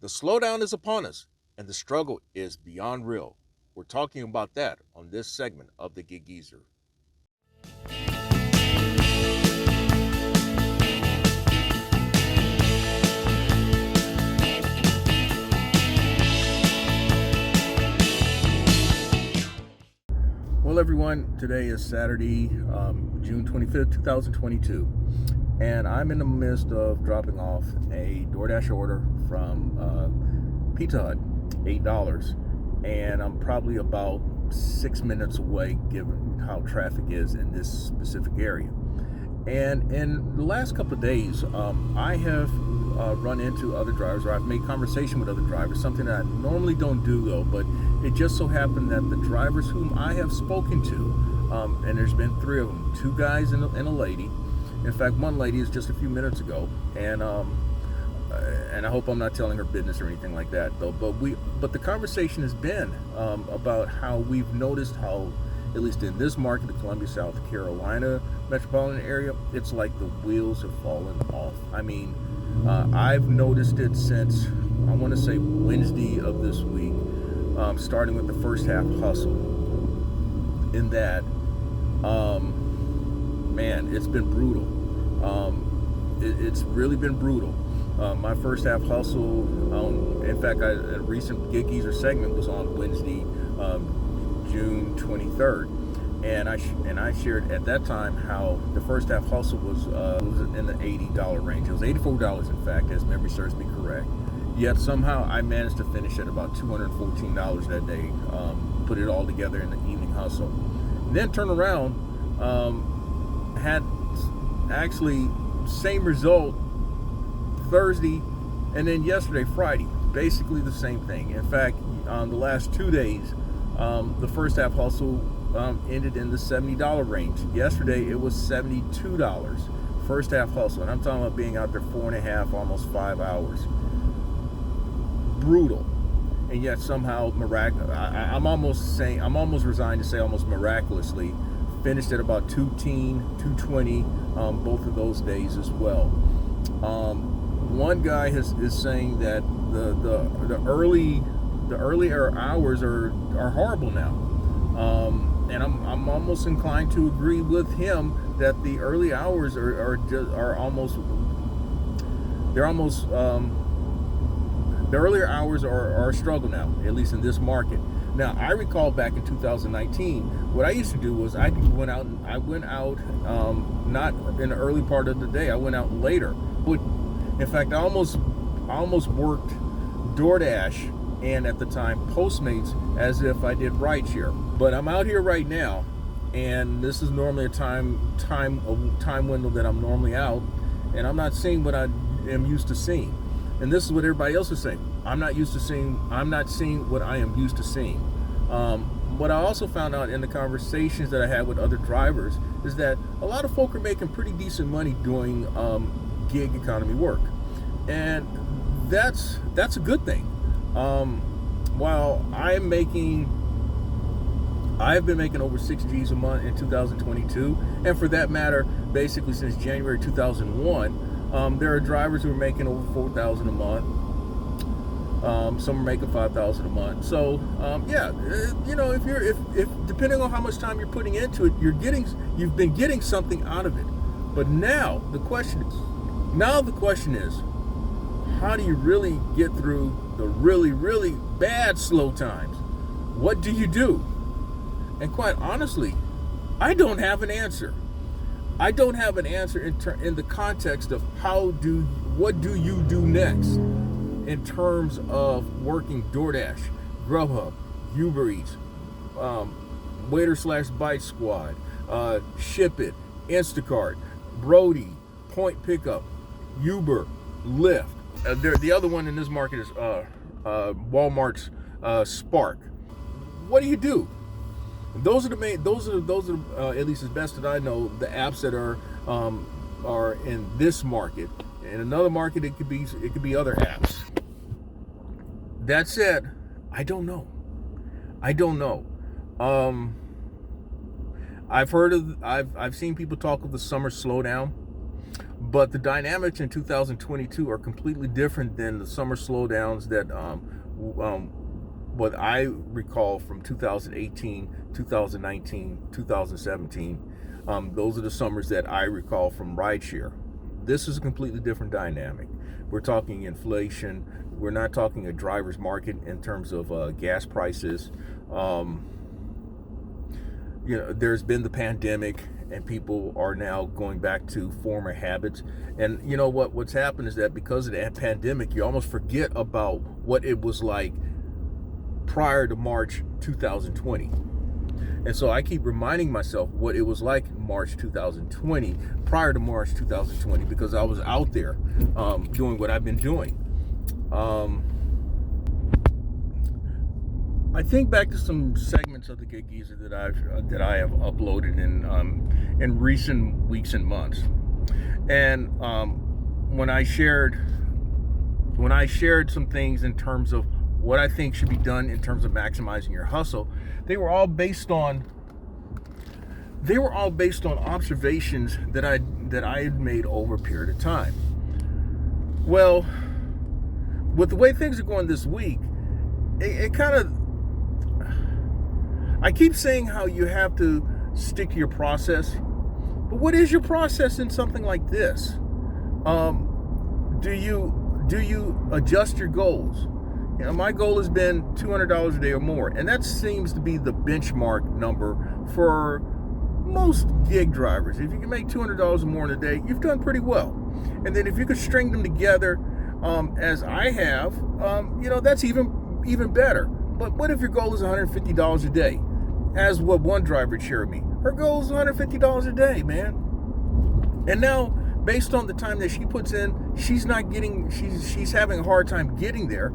The slowdown is upon us, and the struggle is beyond real. We're talking about that on this segment of the Gig Geezer. Well, everyone, today is Saturday, June 25th, 2022, and I'm in the midst of dropping off a DoorDash order from Pizza Hut, $8, and I'm probably about 6 minutes away given how traffic is in this specific area. And in the last couple of days, I have run into other drivers, or I've made conversation with other drivers, something that I normally don't do though, but it just so happened that the drivers whom I have spoken to, and there's been three of them, two guys and a lady. In fact, one lady is just a few minutes ago, and I hope I'm not telling her business or anything like that though, but the conversation has been about how we've noticed how, at least in this market, the Columbia, South Carolina metropolitan area, it's like the wheels have fallen off. I mean, I've noticed it since, I want to say, Wednesday of this week, starting with the first half hustle. In that, man, it's been brutal. It's really been brutal. My first half hustle, in fact, a recent Gig Geezer segment was on Wednesday, June 23rd, and I shared at that time how the first half hustle was in the $80 range. It was $84, in fact, as memory serves me correct. Yet somehow I managed to finish at about $214 that day. Put it all together in the evening hustle. Then turn around, had actually same result Thursday, and then yesterday, Friday, basically the same thing. In fact, the last 2 days, the first half hustle ended in the $70 range. Yesterday it was $72 first half hustle, and I'm talking about being out there 4.5, almost 5 hours. Brutal. And yet somehow I'm almost resigned to say almost miraculously finished at about 210, 220 both of those days as well. One guy is saying that the earlier hours are horrible now, and I'm almost inclined to agree with him that the early hours are almost the earlier hours are a struggle now, at least in this market. Now, I recall back in 2019, what I used to do was I went out not in the early part of the day. I went out later. In fact, I almost worked DoorDash and at the time Postmates as if I did rideshare. But I'm out here right now, and this is normally a time window that I'm normally out, and I'm not seeing what I am used to seeing. And this is what everybody else is saying. I'm not seeing what I am used to seeing. What I also found out in the conversations that I had with other drivers is that a lot of folk are making pretty decent money doing gig economy work, and that's a good thing. While I've been making over 6 G's a month in 2022, and for that matter, basically since January 2001. There are drivers who are making over $4,000 a month. Some are making $5,000 a month. So if depending on how much time you're putting into it, you've been getting something out of it. But now the question is, how do you really get through the really, really bad slow times? What do you do? And quite honestly, I don't have an answer. I don't have an answer in the context of what do you do next in terms of working DoorDash, Grubhub, Uber Eats, Waiter/Bite Squad, Ship It, Instacart, Brody, Point Pickup, Uber, Lyft. The other one in this market is Walmart's Spark. What do you do? Those are the main. Those are at least as best that I know, the apps that are in this market. In another market, it could be other apps. That said, I don't know. I've seen people talk of the summer slowdown, But the dynamics in 2022 are completely different than the summer slowdowns that what I recall from 2018, 2019, 2017. Those are the summers that I recall from rideshare. This is a completely different dynamic. We're talking inflation. We're not talking a driver's market in terms of gas prices. There's been the pandemic, and people are now going back to former habits. And you know what's happened is that because of that pandemic, you almost forget about what it was like prior to March 2020. And so I keep reminding myself what it was like in March 2020, prior to March 2020, because I was out there doing what I've been doing. I think back to some segments of the Gig Geezer that I have uploaded in recent weeks and months, and when I shared some things in terms of what I think should be done in terms of maximizing your hustle, they were all based on observations that I had made over a period of time. Well, with the way things are going this week, it kind of, I keep saying how you have to stick to your process, but what is your process in something like this? Do you adjust your goals? My goal has been $200 a day or more, and that seems to be the benchmark number for most gig drivers. If you can make $200 or more in a day, you've done pretty well. And then if you could string them together, as I have, that's even better. But what if your goal is $150 a day? As what one driver shared me, her goal is $150 a day, man. And now, based on the time that she puts in, she's having a hard time getting there.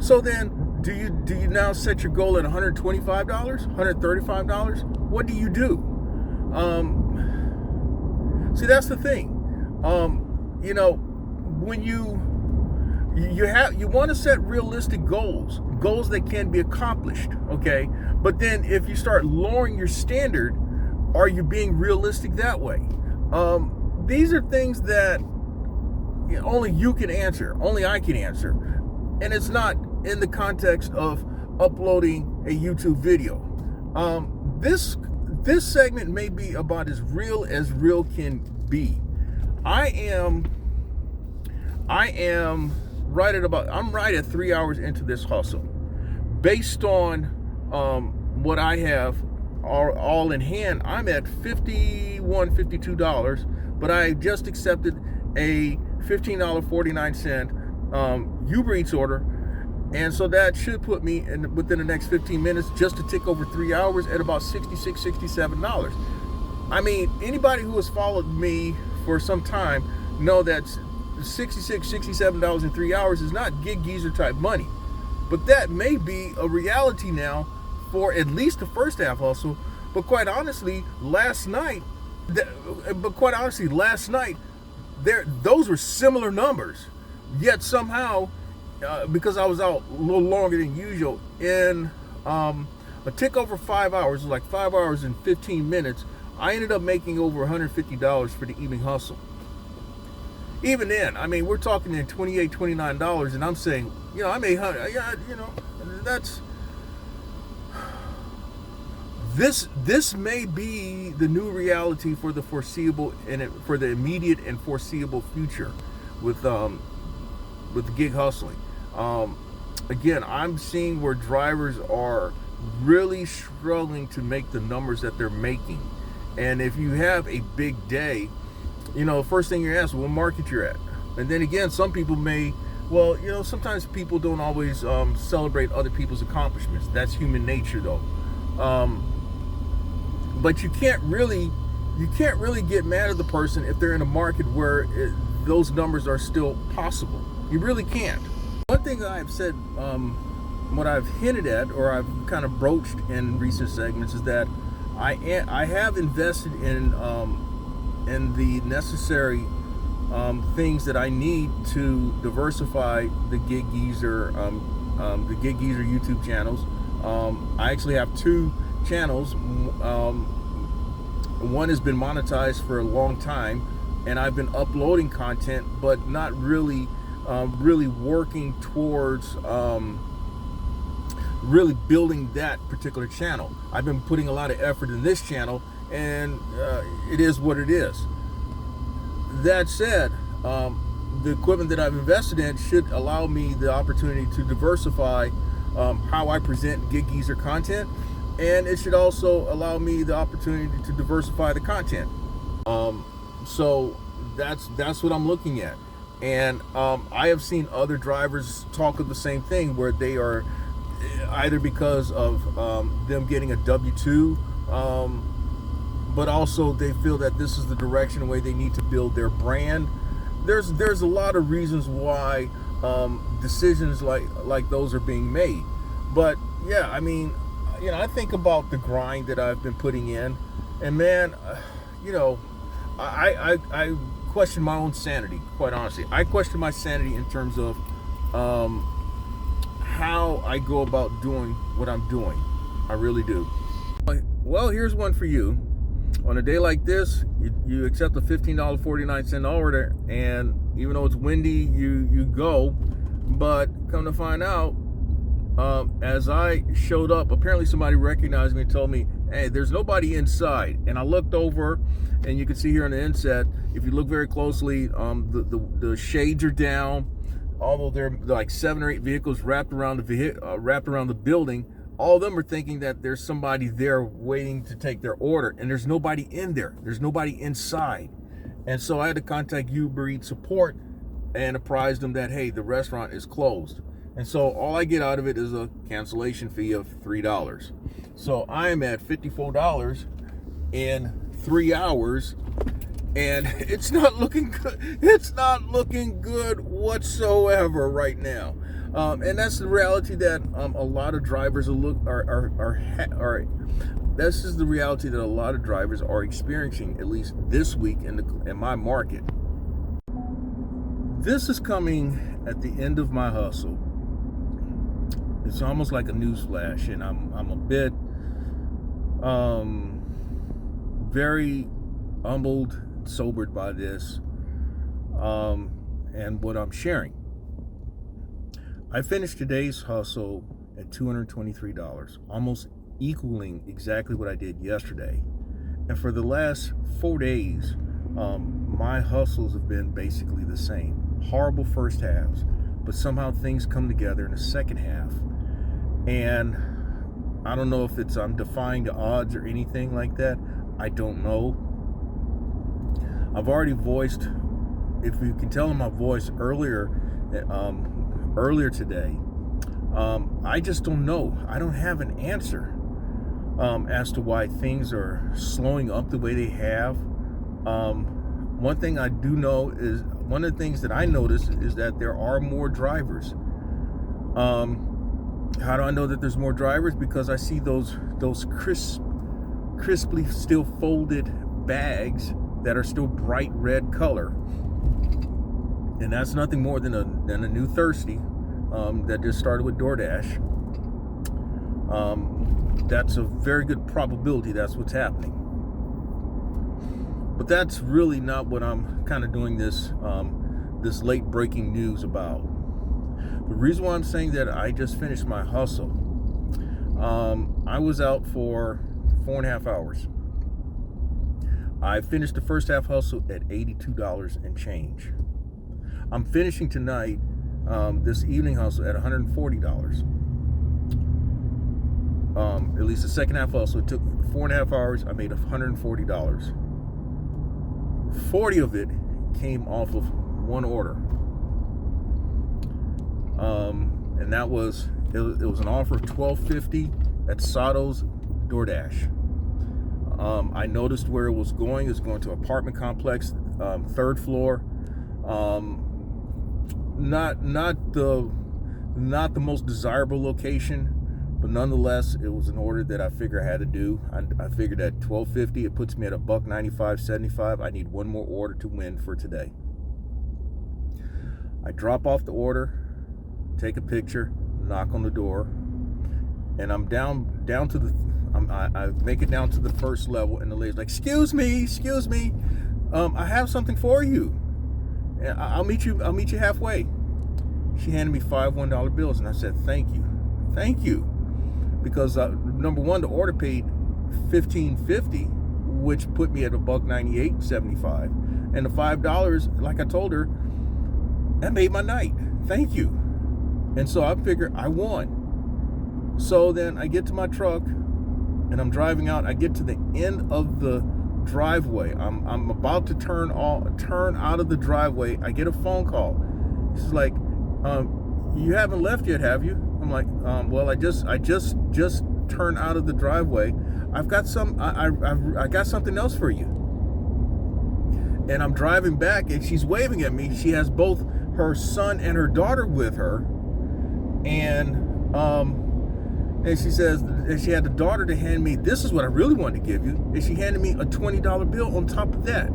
So then, do you now set your goal at $125, $135? What do you do? See, that's the thing. When you want to set realistic goals that can be accomplished, okay? But then if you start lowering your standard, are you being realistic that way? These are things that only you can answer, only I can answer. And it's not in the context of uploading a YouTube video. This segment may be about as real can be. I'm right at 3 hours into this hustle. Based on what I have all in hand, I'm at $51, $52, but I just accepted a $15.49 Uber Eats order, and so that should put me within the next 15 minutes, just to tick over 3 hours, at about $66, $67. I mean, anybody who has followed me for some time know that $66, $67 in 3 hours is not Gig Geezer type money. But that may be a reality now for at least the first half hustle. But quite honestly, last night, those were similar numbers. Yet somehow, because I was out a little longer than usual, in a tick over 5 hours, like 5 hours and 15 minutes, I ended up making over $150 for the evening hustle. Even then, I mean, we're talking in $28, $29, and I'm saying, I made that's, this may be the new reality for the foreseeable and for the immediate and foreseeable future with the gig hustling. Again, I'm seeing where drivers are really struggling to make the numbers that they're making. And if you have a big day, first thing you're asked, what market you're at. And then again, some people sometimes people don't always celebrate other people's accomplishments. That's human nature, though. But you can't really get mad at the person if they're in a market where those numbers are still possible. You really can't. One thing that I've said, what I've hinted at, or I've kind of broached in recent segments, is that I have invested in the necessary things that I need to diversify the Gig Geezer YouTube channels. I actually have 2 channels. One has been monetized for a long time. and I've been uploading content, but not really really working towards really building that particular channel. I've been putting a lot of effort in this channel, and it is what it is. That said, the equipment that I've invested in should allow me the opportunity to diversify how I present Gig Geezer content, and it should also allow me the opportunity to diversify the content. So that's what I'm looking at. And I have seen other drivers talk of the same thing, where they are either because of them getting a W-2, but also they feel that this is the direction, the way they need to build their brand. There's a lot of reasons why decisions like those are being made. But yeah, I mean, you know, I think about the grind that I've been putting in, and man, you know, I question my own sanity, quite honestly. I question my sanity in terms of how I go about doing what I'm doing. I really do. Well, here's one for you. On a day like this, you accept a $15.49 order, and even though it's windy, you go. But come to find out, as I showed up, apparently somebody recognized me and told me, hey, there's nobody inside. And I looked over, and you can see here on the inset, if you look very closely, the shades are down. Although there are like 7 or 8 vehicles wrapped around the building, all of them are thinking that there's somebody there waiting to take their order, and there's nobody in there. There's nobody inside. And so I had to contact Uber Eats support and apprise them that, hey, the restaurant is closed. And so all I get out of it is a cancellation fee of $3. So I'm at $54 in 3 hours, and it's not looking good. It's not looking good whatsoever right now. And that's the reality that a lot of drivers this is the reality that a lot of drivers are experiencing, at least this week in my market. This is coming at the end of my hustle. It's almost like a newsflash, and I'm a bit very humbled, sobered by this, and what I'm sharing. I finished today's hustle at $223, almost equaling exactly what I did yesterday. And for the last 4 days, my hustles have been basically the same. Horrible first halves, but somehow things come together in the second half. And I don't know if I'm defying the odds or anything like that. I don't know. I've already voiced, if you can tell in my voice earlier today, I just don't know. I don't have an answer as to why things are slowing up the way they have. One thing I do know is, one of the things that I noticed is that there are more drivers. How do I know that there's more drivers? Because I see those crisply still folded bags that are still bright red color, and that's nothing more than a new Thirsty that just started with DoorDash. That's a very good probability that's what's happening. But that's really not what I'm kind of doing this late breaking news about. The reason why I'm saying that I just finished my hustle, I was out for 4.5 hours. I finished the first half hustle at $82 and change. I'm finishing tonight, this evening hustle, at $140. At least the second half hustle, it took 4.5 hours. I made $140. 40 of it came off of one order. And that was, it was an offer of $12.50 at Sato's DoorDash. I noticed where it was going. It was going to an apartment complex, 3rd floor. Not the most desirable location, but nonetheless, it was an order that I figured I had to do. I figured at $12.50, it puts me at $1.95.75. I need one more order to win for today. I drop off the order, take a picture, knock on the door, and I'm down to the. I make it down to the first level, and the lady's like, excuse me. I have something for you. And I'll meet you halfway. She handed me 5 $1 bills, and I said, thank you. Because number one, the order paid $15.50, which put me at $198.75. And the $5, like I told her, that made my night. Thank you. And so I figured I won. So then I get to my truck, and I'm driving out. I get to the end of the driveway. I'm about to turn out of the driveway. I get a phone call. She's like, you haven't left yet, have you? I'm like, well, I just turned out of the driveway. I've got I got something else for you. And I'm driving back, and she's waving at me. She has both her son and her daughter with her, and she says, and she had the daughter to hand me, this is what I really wanted to give you, and she handed me a $20 bill on top of that.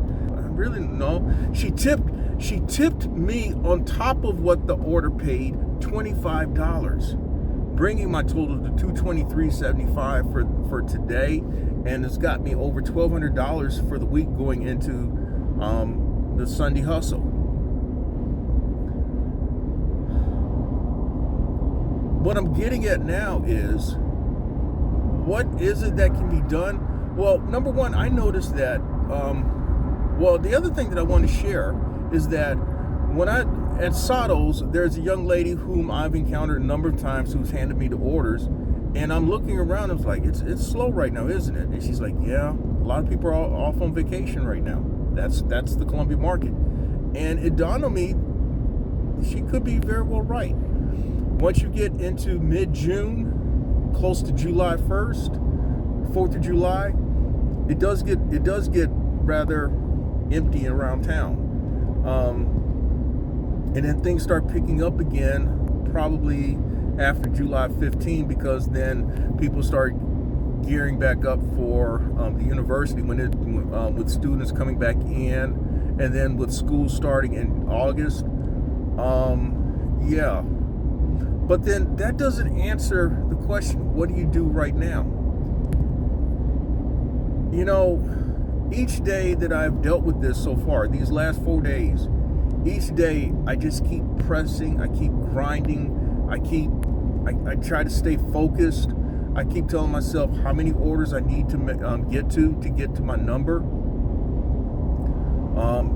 She tipped me on top of what the order paid, $25, bringing my total to $223.75 for today, and it's got me over $1,200 for the week going into the Sunday hustle. What I'm getting at now is, what is it that can be done? Well, number one, I noticed that, the other thing that I want to share is that at Sato's, there's a young lady whom I've encountered a number of times who's handed me the orders, and I'm looking around, I was like, it's slow right now, isn't it? And she's like, yeah, a lot of people are off on vacation right now. That's the Columbia market. And it dawned on me, she could be very well right. Once you get into mid-June, close to July 1st, 4th of July, it does get rather empty around town. And then things start picking up again probably after July 15, because then people start gearing back up for the university with students coming back in, and then with school starting in August. Yeah. But then that doesn't answer the question, what do you do right now? You know, each day that I've dealt with this so far, these last 4 days, each day I just keep pressing, I keep grinding, I try to stay focused. I keep telling myself how many orders I need to get to my number.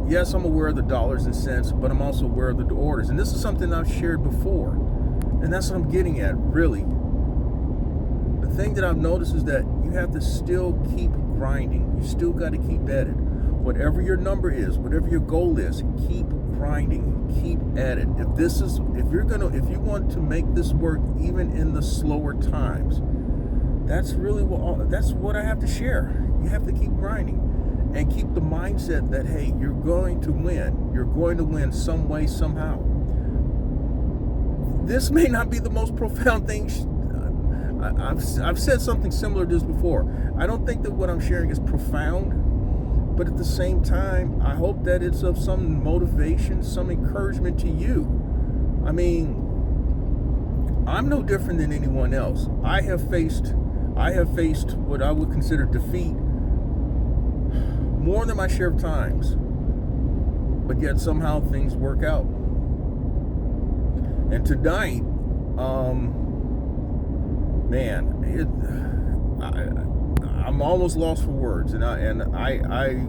Yes, I'm aware of the dollars and cents, but I'm also aware of the orders. And this is something I've shared before. And that's what I'm getting at, really. The thing that I've noticed is that you have to still keep grinding. You still got to keep at it. Whatever your number is, whatever your goal is, keep grinding, keep at it. If you want to make this work even in the slower times, that's what I have to share. You have to keep grinding and keep the mindset that, hey, you're going to win. You're going to win some way, somehow. This may not be the most profound thing. I've said something similar to this before. I don't think that what I'm sharing is profound, but at the same time, I hope that it's of some motivation, some encouragement to you. I mean, I'm no different than anyone else. I have faced what I would consider defeat more than my share of times, but yet somehow things work out. And tonight, I'm almost lost for words, and I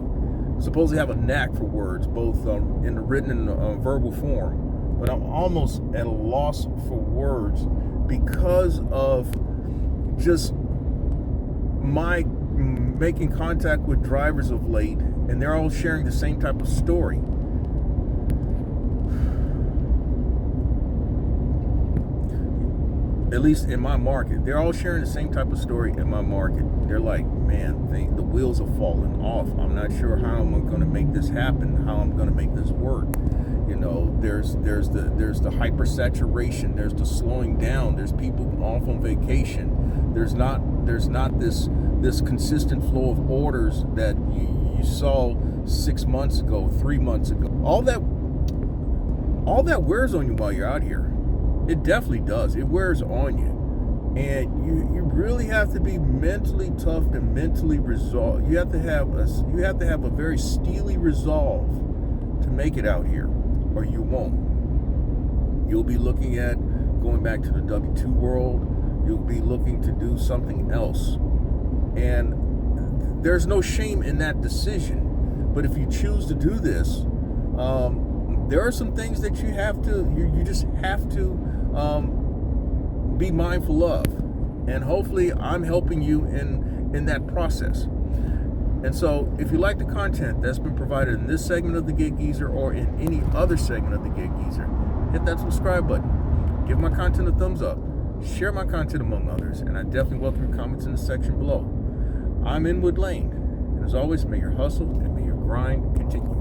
supposedly have a knack for words, both in the written and verbal form. But I'm almost at a loss for words because of just my making contact with drivers of late, and they're all sharing the same type of story. At least in my market, they're all sharing the same type of story in my market. They're like, man, the wheels are falling off. I'm not sure how I'm going to make this happen, how I'm going to make this work. You know, there's the hypersaturation, there's the slowing down, there's people off on vacation. There's not this consistent flow of orders that you saw 6 months ago, 3 months ago. All that wears on you while you're out here. It definitely does. It wears on you. And you really have to be mentally tough and mentally resolved. You have to have a very steely resolve to make it out here, or you won't. You'll be looking at going back to the W-2 world. You'll be looking to do something else. And there's no shame in that decision. But if you choose to do this, there are some things that you just have to be mindful of. And hopefully I'm helping you in that process. And so if you like the content that's been provided in this segment of the Gig Geezer or in any other segment of the Gig Geezer, hit that subscribe button. Give my content a thumbs up. Share my content among others. And I definitely welcome your comments in the section below. I'm Inwood Lane. And as always, may your hustle and may your grind continue.